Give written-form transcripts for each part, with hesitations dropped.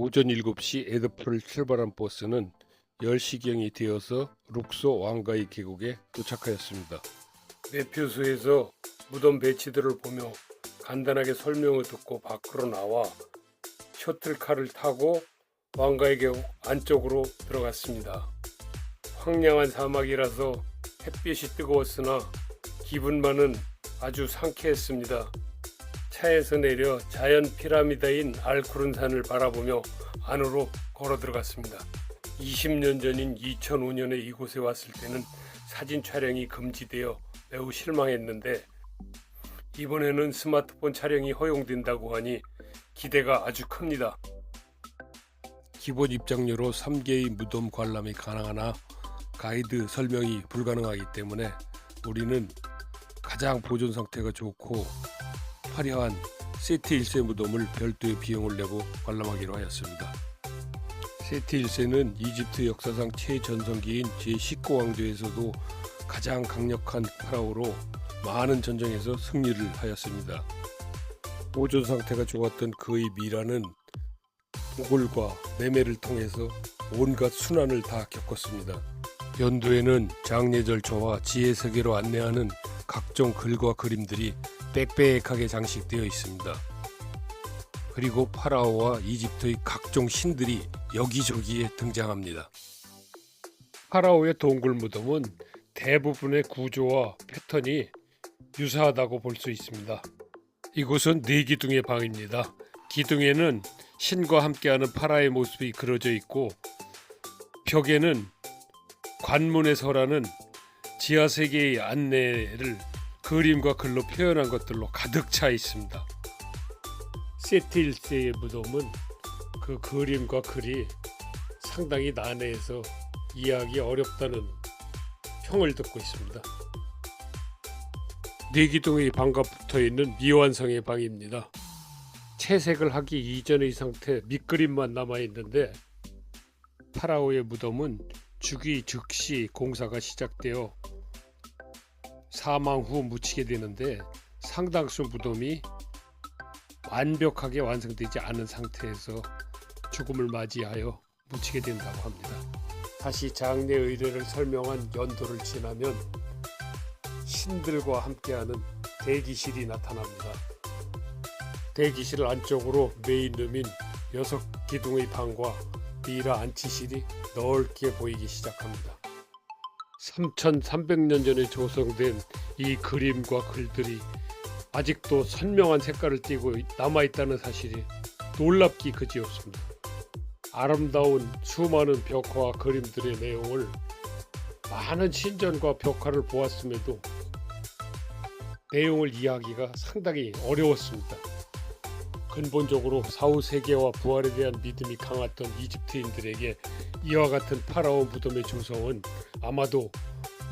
오전 7시 에드풀을 출발한 버스는 10시경이 되어서 룩소 왕가의 계곡에 도착하였습니다. 매표소에서 무덤 배치들을 보며 간단하게 설명을 듣고 밖으로 나와 셔틀카를 타고 왕가의 계곡 안쪽으로 들어갔습니다. 황량한 사막이라서 햇빛이 뜨거웠으나 기분만은 아주 상쾌했습니다. 차에서 내려 자연 피라미드인 알쿠른산을 바라보며 안으로 걸어 들어갔습니다. 20년 전인 2005년에 이곳에 왔을 때는 사진 촬영이 금지되어 매우 실망했는데 이번에는 스마트폰 촬영이 허용된다고 하니 기대가 아주 큽니다. 기본 입장료로 3개의 무덤 관람이 가능하나 가이드 설명이 불가능하기 때문에 우리는 가장 보존 상태가 좋고 화려한 세티 1세 무덤을 별도의 비용을 내고 관람하기로 하였습니다. 세티 1세는 이집트 역사상 최전성기인 제19왕조에서도 가장 강력한 파라오로 많은 전쟁에서 승리를 하였습니다. 보존 상태가 좋았던 그의 미라는 도굴과 매매를 통해서 온갖 순환을 다 겪었습니다. 연도에는 장례절초와 지혜세계로 안내하는 각종 글과 그림들이 빽빽하게 장식되어 있습니다. 그리고 파라오와 이집트의 각종 신들이 여기저기에 등장합니다. 파라오의 동굴 무덤은 대부분의 구조와 패턴이 유사하다고 볼 수 있습니다. 이곳은 4기둥의 방입니다. 기둥에는 신과 함께하는 파라의 모습이 그려져 있고 벽에는 관문에 서라는 지하세계의 안내를 그림과 글로 표현한 것들로 가득 차 있습니다. 세티 1세의 무덤은 그 그림과 글이 상당히 난해해서 이해하기 어렵다는 평을 듣고 있습니다. 4기둥의 방과 붙어있는 미완성의 방입니다. 채색을 하기 이전의 상태 밑그림만 남아있는데 파라오의 무덤은 죽이 즉시 공사가 시작되어 사망 후 묻히게 되는데 상당수 무덤이 완벽하게 완성되지 않은 상태에서 죽음을 맞이하여 묻히게 된다고 합니다. 다시 장례 의례를 설명한 연도를 지나면 신들과 함께하는 대기실이 나타납니다. 대기실 안쪽으로 메인룸인 6기둥의 방과 미라 안치실이 넓게 보이기 시작합니다. 3300년 전에 조성된 이 그림과 글들이 아직도 선명한 색깔을 띠고 남아있다는 사실이 놀랍기 그지없습니다. 아름다운 수많은 벽화와 그림들의 내용을 많은 신전과 벽화를 보았음에도 내용을 이해하기가 상당히 어려웠습니다. 근본적으로 사후 세계와 부활에 대한 믿음이 강했던 이집트인들에게 이와 같은 파라오 무덤의 조성은 아마도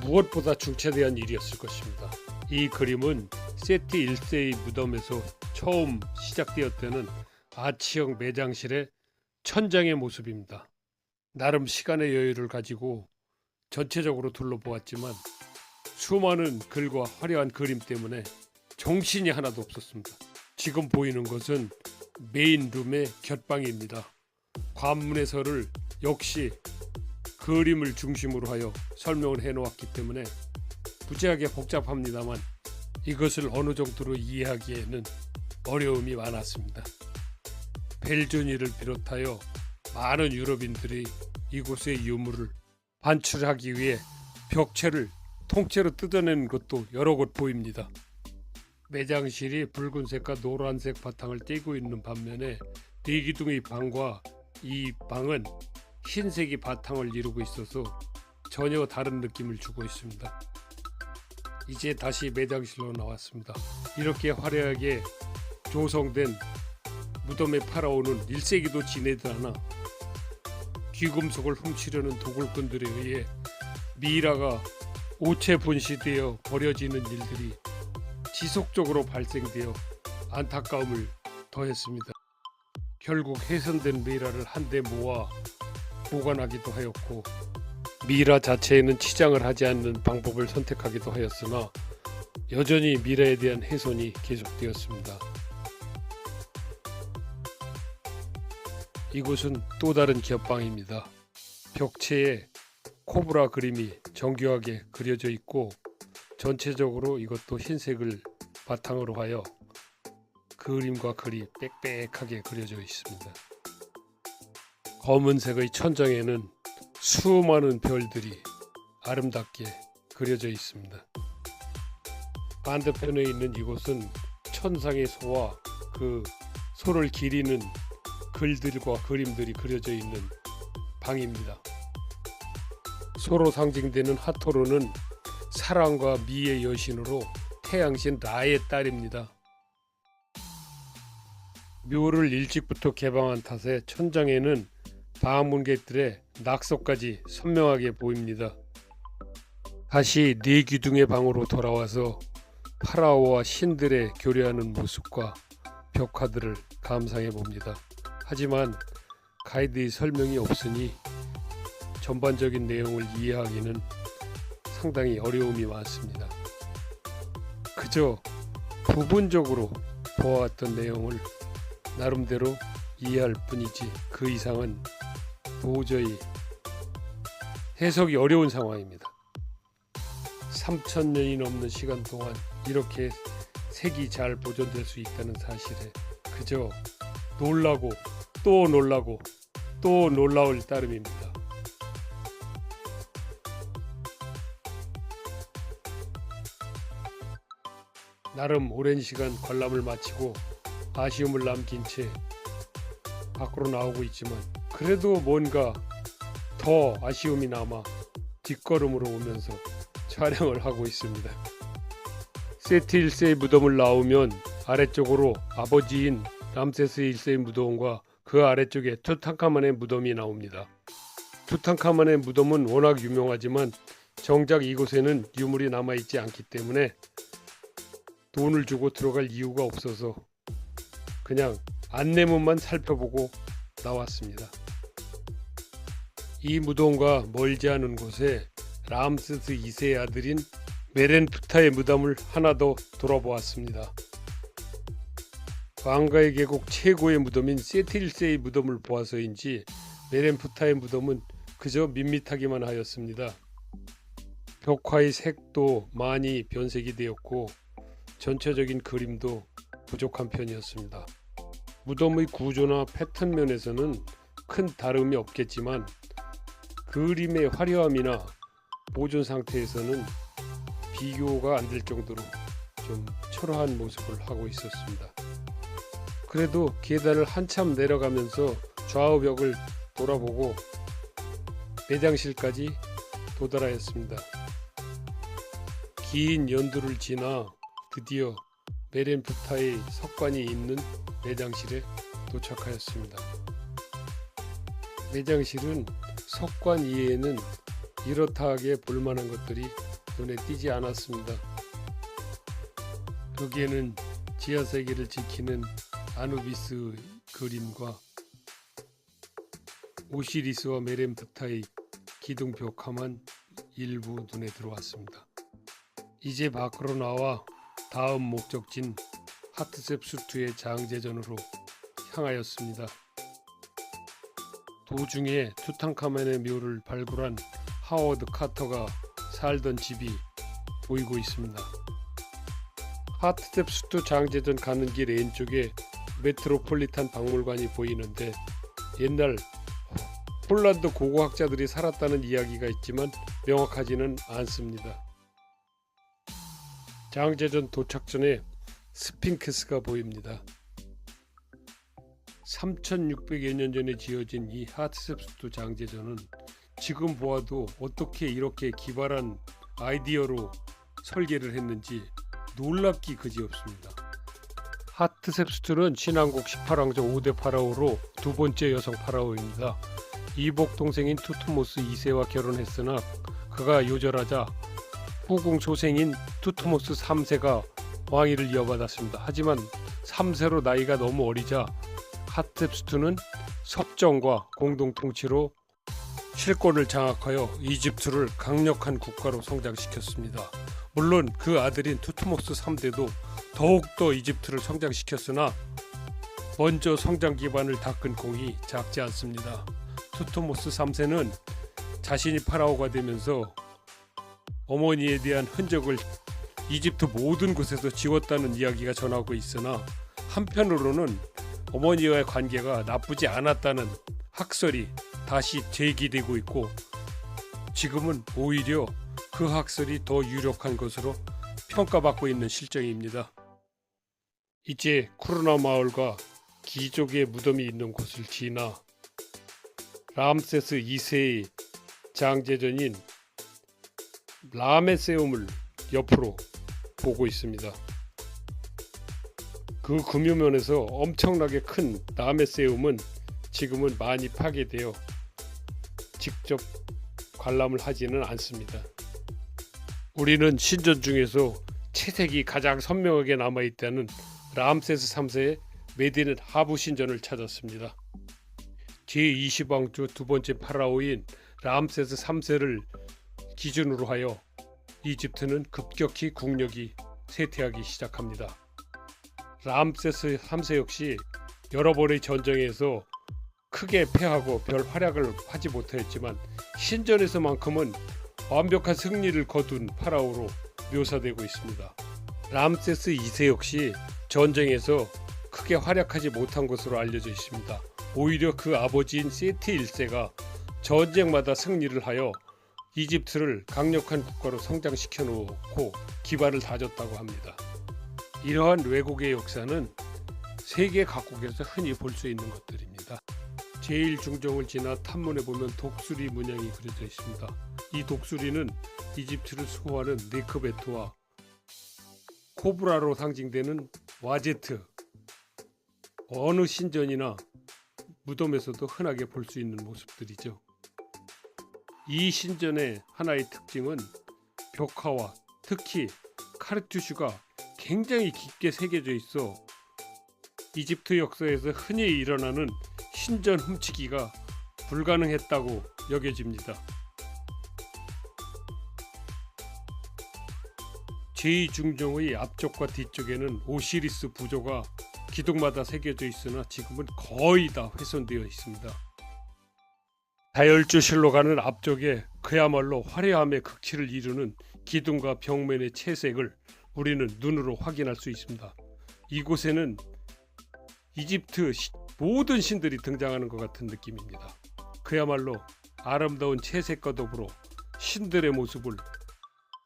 무엇보다 중차대한 일이었을 것입니다. 이 그림은 세티 1세의 무덤에서 처음 시작되었다는 아치형 매장실의 천장의 모습입니다. 나름 시간의 여유를 가지고 전체적으로 둘러보았지만 수많은 글과 화려한 그림 때문에 정신이 하나도 없었습니다. 지금 보이는 것은 메인룸의 곁방입니다. 관문에서를 역시 그림을 중심으로 하여 설명을 해놓았기 때문에 무지하게 복잡합니다만 이것을 어느 정도로 이해하기에는 어려움이 많았습니다. 벨조니를 비롯하여 많은 유럽인들이 이곳의 유물을 반출하기 위해 벽체를 통째로 뜯어내는 것도 여러 곳 보입니다. 매장실이 붉은색과 노란색 바탕을 띠고 있는 반면에 4기둥의 방과 이 방은 흰색이 바탕을 이루고 있어서 전혀 다른 느낌을 주고 있습니다. 이제 다시 매장실로 나왔습니다. 이렇게 화려하게 조성된 무덤의 파라오는 1세기도 지내지 않아 귀금속을 훔치려는 도굴꾼들에 의해 미이라가 오체 분시되어 버려지는 일들이 지속적으로 발생되어 안타까움을 더했습니다. 결국 훼손된 미이라를 한데 모아 보관하기도 하였고 미이라 자체에는 치장을 하지 않는 방법을 선택하기도 하였으나 여전히 미이라에 대한 훼손이 계속되었습니다. 이곳은 또 다른 기업방입니다. 벽체에 코브라 그림이 정교하게 그려져 있고 전체적으로 이것도 흰색을 바탕으로 하여 그림과 글이 빽빽하게 그려져 있습니다. 검은색의 천장에는 수많은 별들이 아름답게 그려져 있습니다. 반대편에 있는 이곳은 천상의 소와 그 소를 기리는 글들과 그림들이 그려져 있는 방입니다. 소로 상징되는 하토르는 사랑과 미의 여신으로 태양신 라의 딸입니다. 묘를 일찍부터 개방한 탓에 천장에는 방문객들의 낙서까지 선명하게 보입니다. 다시 네 기둥의 방으로 돌아와서 파라오와 신들의 교류하는 모습과 벽화들을 감상해 봅니다. 하지만 가이드의 설명이 없으니 전반적인 내용을 이해하기는 상당히 어려움이 많습니다. 그저 부분적으로 보아왔던 내용을 나름대로 이해할 뿐이지 그 이상은 도저히 해석이 어려운 상황입니다. 3,000년이 넘는 시간 동안 이렇게 색이 잘 보존될 수 있다는 사실에 그저 놀라고 또 놀라고 또 놀라울 따름입니다. 나름 오랜 시간 관람을 마치고 아쉬움을 남긴 채 밖으로 나오고 있지만 그래도 뭔가 더 아쉬움이 남아 뒷걸음으로 오면서 촬영을 하고 있습니다. 세티 1세의 무덤을 나오면 아래쪽으로 아버지인 람세스 1세의 무덤과 그 아래쪽에 투탕카멘의 무덤이 나옵니다. 투탕카멘의 무덤은 워낙 유명하지만 정작 이곳에는 유물이 남아있지 않기 때문에 돈을 주고 들어갈 이유가 없어서 그냥 안내문만 살펴보고 나왔습니다. 이 무덤과 멀지 않은 곳에 람세스 2세의 아들인 메렌프타의 무덤을 하나 더 돌아보았습니다. 광가의 계곡 최고의 무덤인 세티 1세의 무덤을 보아서인지 메렌프타의 무덤은 그저 밋밋하기만 하였습니다. 벽화의 색도 많이 변색이 되었고 전체적인 그림도 부족한 편이었습니다. 무덤의 구조나 패턴 면에서는 큰 다름이 없겠지만 그림의 화려함이나 보존 상태에서는 비교가 안 될 정도로 좀 초라한 모습을 하고 있었습니다. 그래도 계단을 한참 내려가면서 좌우 벽을 돌아보고 매장실까지 도달하였습니다. 긴 연두를 지나 드디어 메렌프타의 석관이 있는 매장실에 도착하였습니다. 매장실은 석관 이외에는 이렇다하게 볼만한 것들이 눈에 띄지 않았습니다. 여기에는 지하세계를 지키는 아누비스 그림과 오시리스와 메렌프타의 기둥 벽화만 일부 눈에 들어왔습니다. 이제 밖으로 나와 다음 목적지인 하트셉수트의 장제전으로 향하였습니다. 도중에 투탕카멘의 묘를 발굴한 하워드 카터가 살던 집이 보이고 있습니다. 하트셉수트 장제전 가는 길 왼쪽에 메트로폴리탄 박물관이 보이는데 옛날 폴란드 고고학자들이 살았다는 이야기가 있지만 명확하지는 않습니다. 장제전 도착 전에 스핑크스가 보입니다. 3600여 년 전에 지어진 이 하트셉수트 장제전은 지금 보아도 어떻게 이렇게 기발한 아이디어로 설계를 했는지 놀랍기 그지없습니다. 하트셉수트는 신왕국 18왕조 5대 파라오로 두 번째 여성 파라오입니다. 이복 동생인 투트모스 2세와 결혼했으나 그가 요절하자 후궁 조생인 투트모스 3세가 왕위를 이어받았습니다. 하지만 3세로 나이가 너무 어리자 하트셉수트는 섭정과 공동통치로 실권을 장악하여 이집트를 강력한 국가로 성장시켰습니다. 물론 그 아들인 투트모스 3대도 더욱더 이집트를 성장시켰으나 먼저 성장 기반을 닦은 공이 작지 않습니다. 투트모스 3세는 자신이 파라오가 되면서 어머니에 대한 흔적을 이집트 모든 곳에서 지웠다는 이야기가 전하고 있으나 한편으로는 어머니와의 관계가 나쁘지 않았다는 학설이 다시 제기되고 있고 지금은 오히려 그 학설이 더 유력한 것으로 평가받고 있는 실정입니다. 이제 쿠르나 마을과 귀족의 무덤이 있는 곳을 지나 람세스 2세의 장제전인 라메세움을 옆으로 보고 있습니다. 그 구묘면에서 엄청나게 큰 라메세움은 지금은 많이 파괴되어 직접 관람을 하지는 않습니다. 우리는 신전 중에서 채색이 가장 선명하게 남아있다는 람세스 3세의 메디넷 하부 신전을 찾았습니다. 제20왕조 두 번째 파라오인 람세스 3세를 기준으로 하여 이집트는 급격히 국력이 쇠퇴하기 시작합니다. 람세스 3세 역시 여러 번의 전쟁에서 크게 패하고 별 활약을 하지 못하였지만 신전에서만큼은 완벽한 승리를 거둔 파라오로 묘사되고 있습니다. 람세스 2세 역시 전쟁에서 크게 활약하지 못한 것으로 알려져 있습니다. 오히려 그 아버지인 세티 1세가 전쟁마다 승리를 하여 이집트를 강력한 국가로 성장시켜 놓고 기반을 다졌다고 합니다. 이러한 왜곡의 역사는 세계 각국에서 흔히 볼 수 있는 것들입니다. 제1중종을 지나 탐문에 보면 독수리 문양이 그려져 있습니다. 이 독수리는 이집트를 수호하는 네크베트와 코브라로 상징되는 와제트, 어느 신전이나 무덤에서도 흔하게 볼 수 있는 모습들이죠. 이 신전의 하나의 특징은 벽화와 특히 카르투슈가 굉장히 깊게 새겨져 있어 이집트 역사에서 흔히 일어나는 신전 훔치기가 불가능했다고 여겨집니다. 제2중종의 앞쪽과 뒤쪽에는 오시리스 부조가 기둥마다 새겨져 있으나 지금은 거의 다 훼손되어 있습니다. 다혈주실로 가는 앞쪽에 그야말로 화려함의 극치를 이루는 기둥과 벽면의 채색을 우리는 눈으로 확인할 수 있습니다. 이곳에는 이집트 모든 신들이 등장하는 것 같은 느낌입니다. 그야말로 아름다운 채색과 더불어 신들의 모습을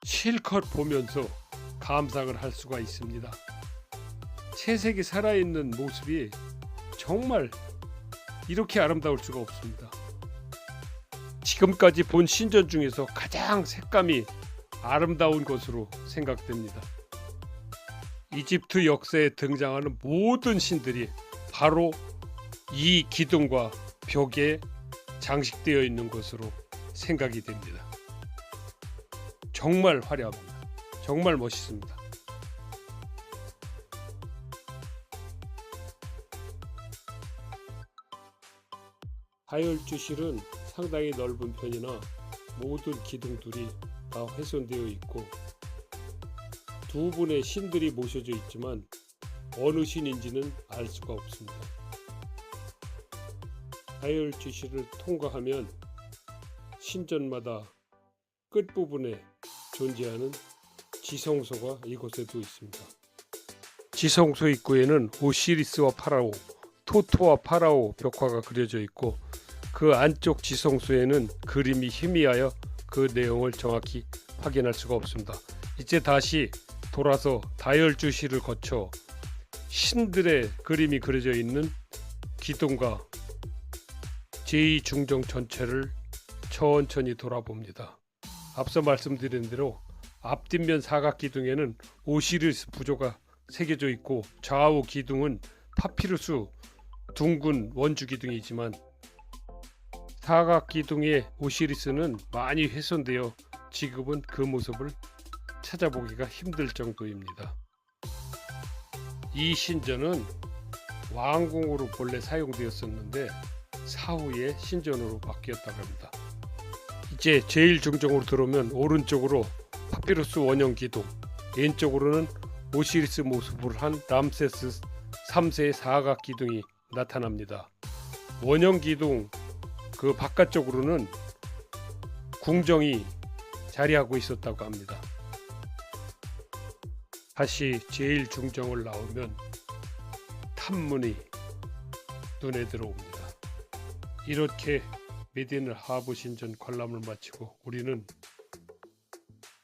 실컷 보면서 감상을 할 수가 있습니다. 채색이 살아있는 모습이 정말 이렇게 아름다울 수가 없습니다. 지금까지 본 신전 중에서 가장 색감이 아름다운 것으로 생각됩니다. 이집트 역사에 등장하는 모든 신들이 바로 이 기둥과 벽에 장식되어 있는 것으로 생각이 됩니다. 정말 화려합니다. 정말 멋있습니다. 다혈주실은 상당히 넓은 편이나 모든 기둥들이 다 훼손되어 있고 두 분의 신들이 모셔져 있지만 어느 신인지는 알 수가 없습니다. 다혈주실을 통과하면 신전마다 끝부분에 존재하는 지성소가 이곳에도 있습니다. 지성소 입구에는 오시리스와 파라오, 토토와 파라오 벽화가 그려져 있고 그 안쪽 지성소에는 그림이 희미하여 그 내용을 정확히 확인할 수가 없습니다. 이제 다시 돌아서 다혈주실을 거쳐 신들의 그림이 그려져 있는 기둥과 제2중종 전체를 천천히 돌아봅니다. 앞서 말씀드린 대로 앞뒷면 사각 기둥에는 오시리스 부조가 새겨져 있고 좌우 기둥은 파피루스 둥근 원주 기둥이지만 사각 기둥의 오시리스는 많이 훼손되어 지금은 그 모습을 찾아보기가 힘들 정도입니다. 이 신전은 왕궁으로 본래 사용되었었는데 사후에 신전으로 바뀌었다고 합니다. 이제 제1중종으로 들어오면 오른쪽으로 파피루스 원형 기둥, 왼쪽으로는 오시리스 모습을 한 람세스 3세의 사각 기둥이 나타납니다. 원형 기둥 그 바깥쪽으로는 궁정이 자리하고 있었다고 합니다. 다시 제1중정을 나오면 탐문이 눈에 들어옵니다. 이렇게 메디는 하부 신전 관람을 마치고 우리는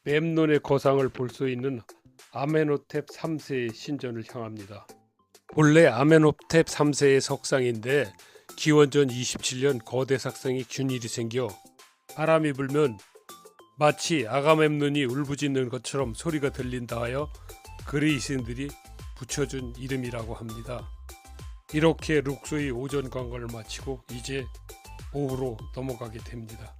멤논의 거상을 볼 수 있는 아멘호텝 3세의 신전을 향합니다. 본래 아멘호텝 3세의 석상인데 기원전 27년 거대 삭성이 균일이 생겨 바람이 불면 마치 아가멤논이 울부짖는 것처럼 소리가 들린다 하여 그리스인들이 붙여준 이름이라고 합니다. 이렇게 룩소의 오전 관광을 마치고 이제 오후로 넘어가게 됩니다.